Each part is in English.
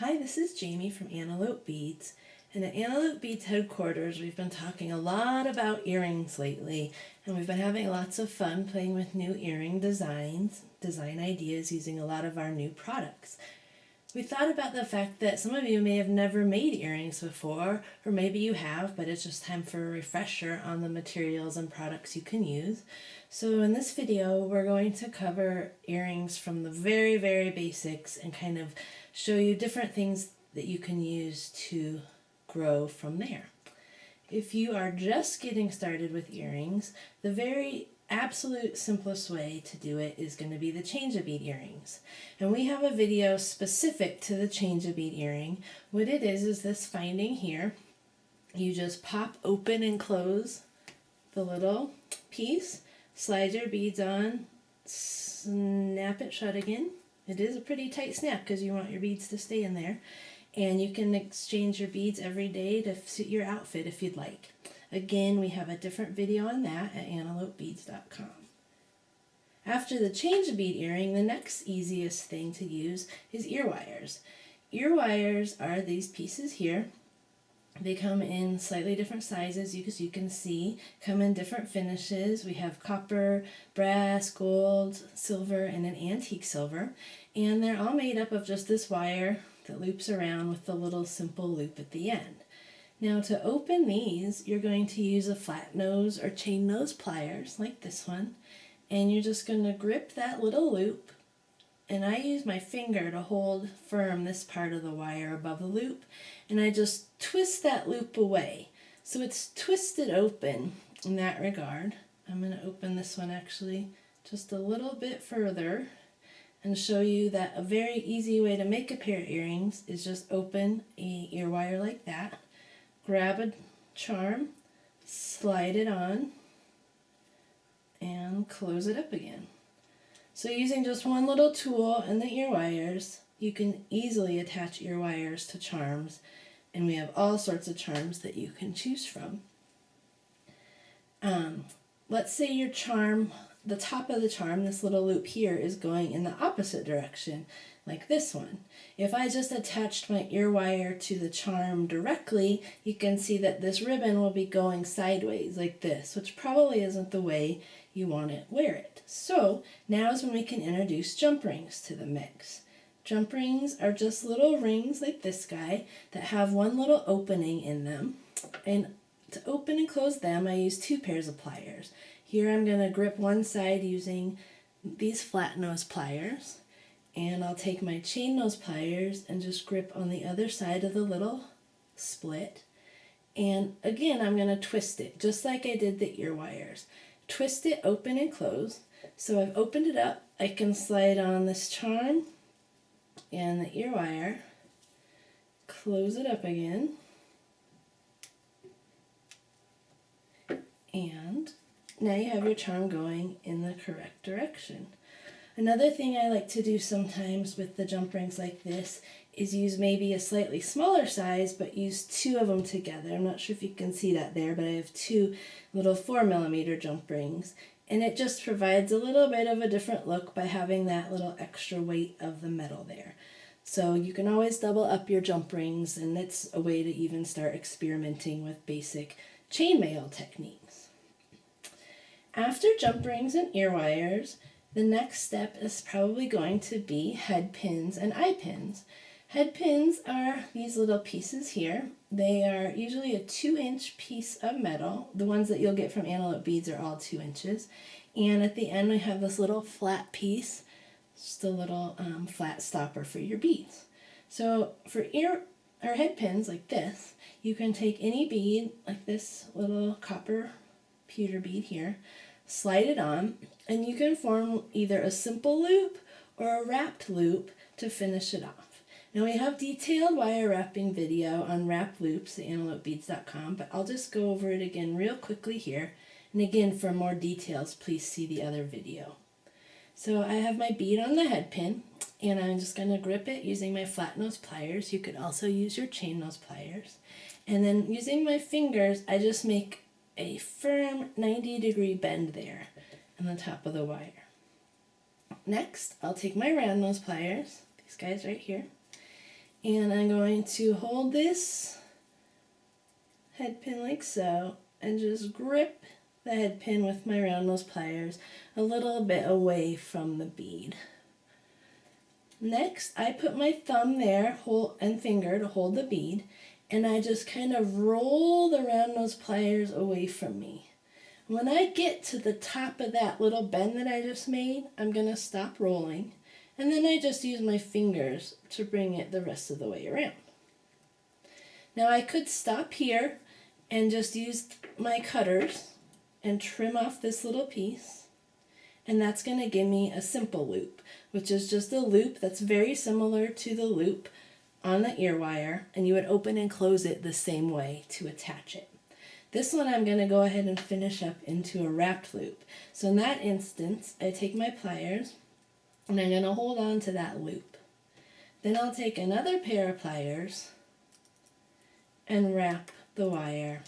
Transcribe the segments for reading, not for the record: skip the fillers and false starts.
Hi, this is Jamie from Antelope Beads. And at Antelope Beads headquarters, we've been talking a lot about earrings lately, and we've been having lots of fun playing with new earring design ideas using a lot of our new products. We thought about the fact that some of you may have never made earrings before, or maybe you have, but it's just time for a refresher on the materials and products you can use. So in this video, we're going to cover earrings from the very, very basics and kind of show you different things that you can use to grow from there. If you are just getting started with earrings, the very absolute simplest way to do it is going to be the Change A Bead earrings. And we have a video specific to the Change A Bead earring. What it is this finding here. You just pop open and close the little piece, slide your beads on, snap it shut again. It is a pretty tight snap because you want your beads to stay in there. And you can exchange your beads every day to suit your outfit if you'd like. Again, we have a different video on that at antelopebeads.com. After the Change A Bead earring, the next easiest thing to use is ear wires. Ear wires are these pieces here. They come in slightly different sizes, as you can see, come in different finishes. We have copper, brass, gold, silver, and an antique silver. And they're all made up of just this wire that loops around with the little simple loop at the end. Now to open these, you're going to use a flat nose or chain nose pliers like this one, and you're just going to grip that little loop, and I use my finger to hold firm this part of the wire above the loop, and I just twist that loop away. So it's twisted open in that regard. I'm going to open this one actually just a little bit further and show you that a very easy way to make a pair of earrings is just open a ear wire like that, grab a charm, slide it on, and close it up again. So using just one little tool and the ear wires, you can easily attach ear wires to charms, and we have all sorts of charms that you can choose from. Let's say your charm, the top of the charm, this little loop here, is going in the opposite direction, like this one. If I just attached my ear wire to the charm directly, you can see that this ribbon will be going sideways like this, which probably isn't the way you want to wear it. So now is when we can introduce jump rings to the mix. Jump rings are just little rings like this guy that have one little opening in them, and to open and close them I use two pairs of pliers. Here I'm going to grip one side using these flat nose pliers, and I'll take my chain nose pliers and just grip on the other side of the little split. And again, I'm going to twist it just like I did the ear wires. Twist it open and close. So I've opened it up. I can slide on this charm and the ear wire, close it up again, and now you have your charm going in the correct direction. Another thing I like to do sometimes with the jump rings like this is use maybe a slightly smaller size, but use two of them together. I'm not sure if you can see that there, but I have two little 4mm jump rings, and it just provides a little bit of a different look by having that little extra weight of the metal there. So you can always double up your jump rings, and it's a way to even start experimenting with basic chainmail techniques. After jump rings and ear wires, the next step is probably going to be head pins and eye pins. Head pins are these little pieces here. They are usually a 2-inch piece of metal. The ones that you'll get from Antelope Beads are all 2 inches. And at the end we have this little flat piece, just a little flat stopper for your beads. So for ear or head pins like this, you can take any bead, like this little copper pewter bead here, slide it on, and you can form either a simple loop or a wrapped loop to finish it off. Now we have detailed wire wrapping video on wrap loops at antelopebeads.com, but I'll just go over it again real quickly here. And again, for more details, please see the other video. So I have my bead on the head pin, and I'm just going to grip it using my flat nose pliers. You could also use your chain nose pliers. And then using my fingers, I just make a firm 90-degree bend there on the top of the wire. Next, I'll take my round nose pliers, these guys right here, And I'm going to hold this head pin like so and just grip the head pin with my round nose pliers a little bit away from the bead. Next, I put my thumb there and finger to hold the bead, and I just kind of roll the round nose pliers away from me. When I get to the top of that little bend that I just made, I'm going to stop rolling, and then I just use my fingers to bring it the rest of the way around. Now I could stop here and just use my cutters and trim off this little piece, and that's going to give me a simple loop, which is just a loop that's very similar to the loop on the ear wire, and you would open and close it the same way to attach it. This one I'm going to go ahead and finish up into a wrapped loop. So in that instance, I take my pliers and I'm going to hold on to that loop. Then I'll take another pair of pliers and wrap the wire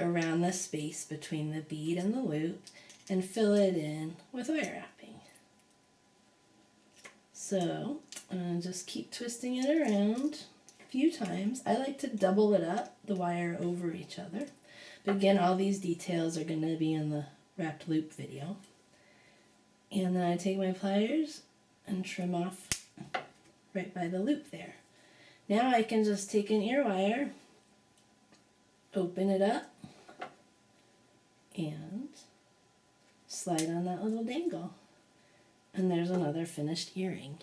around the space between the bead and the loop and fill it in with wire wrapping. So I'm going to just keep twisting it around a few times. I like to double it up, the wire over each other. But again, all these details are going to be in the wrapped loop video. And then I take my pliers and trim off right by the loop there. Now I can just take an ear wire, open it up, and slide on that little dangle. And there's another finished earring.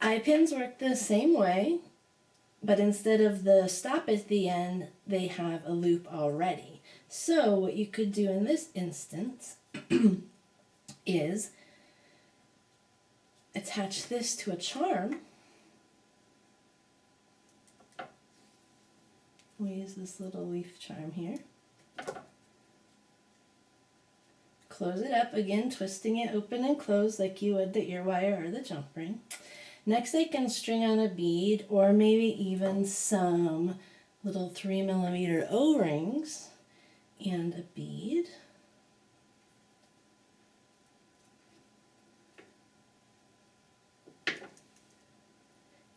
Eye pins work the same way, but instead of the stop at the end, they have a loop already. So what you could do in this instance is attach this to a charm. We use this little leaf charm here. Close it up, again twisting it open and close like you would the ear wire or the jump ring. Next I can string on a bead or maybe even some little 3mm O-rings and a bead.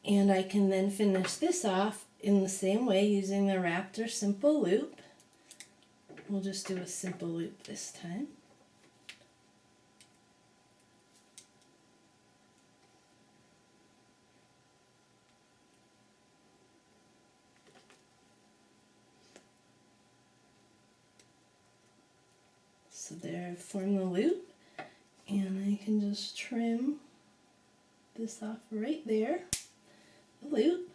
And I can then finish this off in the same way using the wrapped or simple loop. We'll just do a simple loop this time. So there I've formed the loop, and I can just trim this off right there, the loop.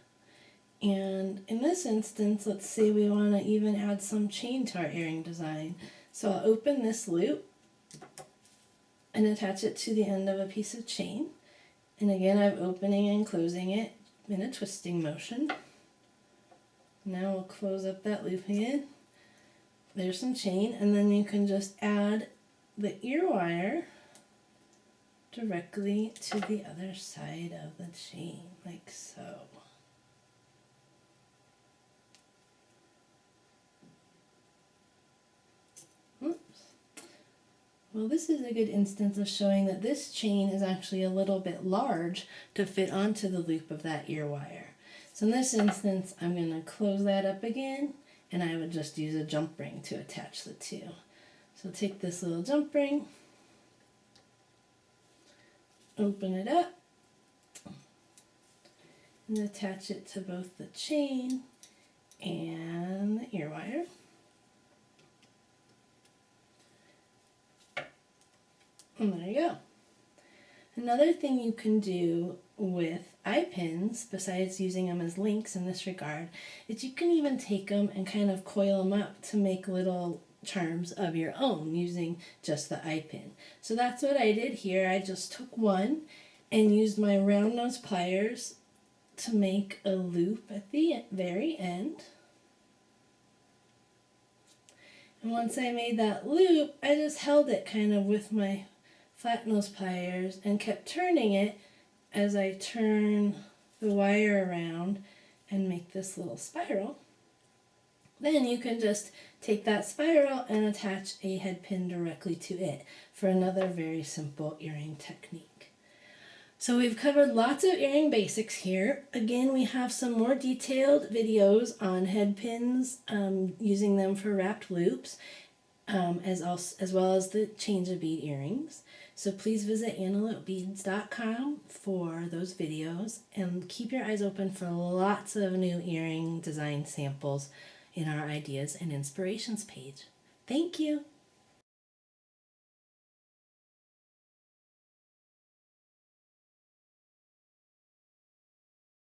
And in this instance, let's say we want to even add some chain to our earring design. So I'll open this loop and attach it to the end of a piece of chain. And again, I'm opening and closing it in a twisting motion. Now we'll close up that loop again. There's some chain, and then you can just add the ear wire directly to the other side of the chain, like so. Oops. Well, this is a good instance of showing that this chain is actually a little bit large to fit onto the loop of that ear wire. So in this instance, I'm going to close that up again, and I would just use a jump ring to attach the two. So take this little jump ring, open it up, and attach it to both the chain and the ear wire. And there you go. Another thing you can do with eye pins, besides using them as links in this regard, is you can even take them and kind of coil them up to make little charms of your own using just the eye pin. So that's what I did here. I just took one and used my round nose pliers to make a loop at the very end. And once I made that loop, I just held it kind of with my flat nose pliers and kept turning it as I turn the wire around and make this little spiral. Then you can just take that spiral and attach a head pin directly to it for another very simple earring technique. So we've covered lots of earring basics here. Again, we have some more detailed videos on head pins, using them for wrapped loops, as well as the Change A Bead earrings. So please visit antelopebeads.com for those videos, and keep your eyes open for lots of new earring design samples in our ideas and inspirations page. Thank you.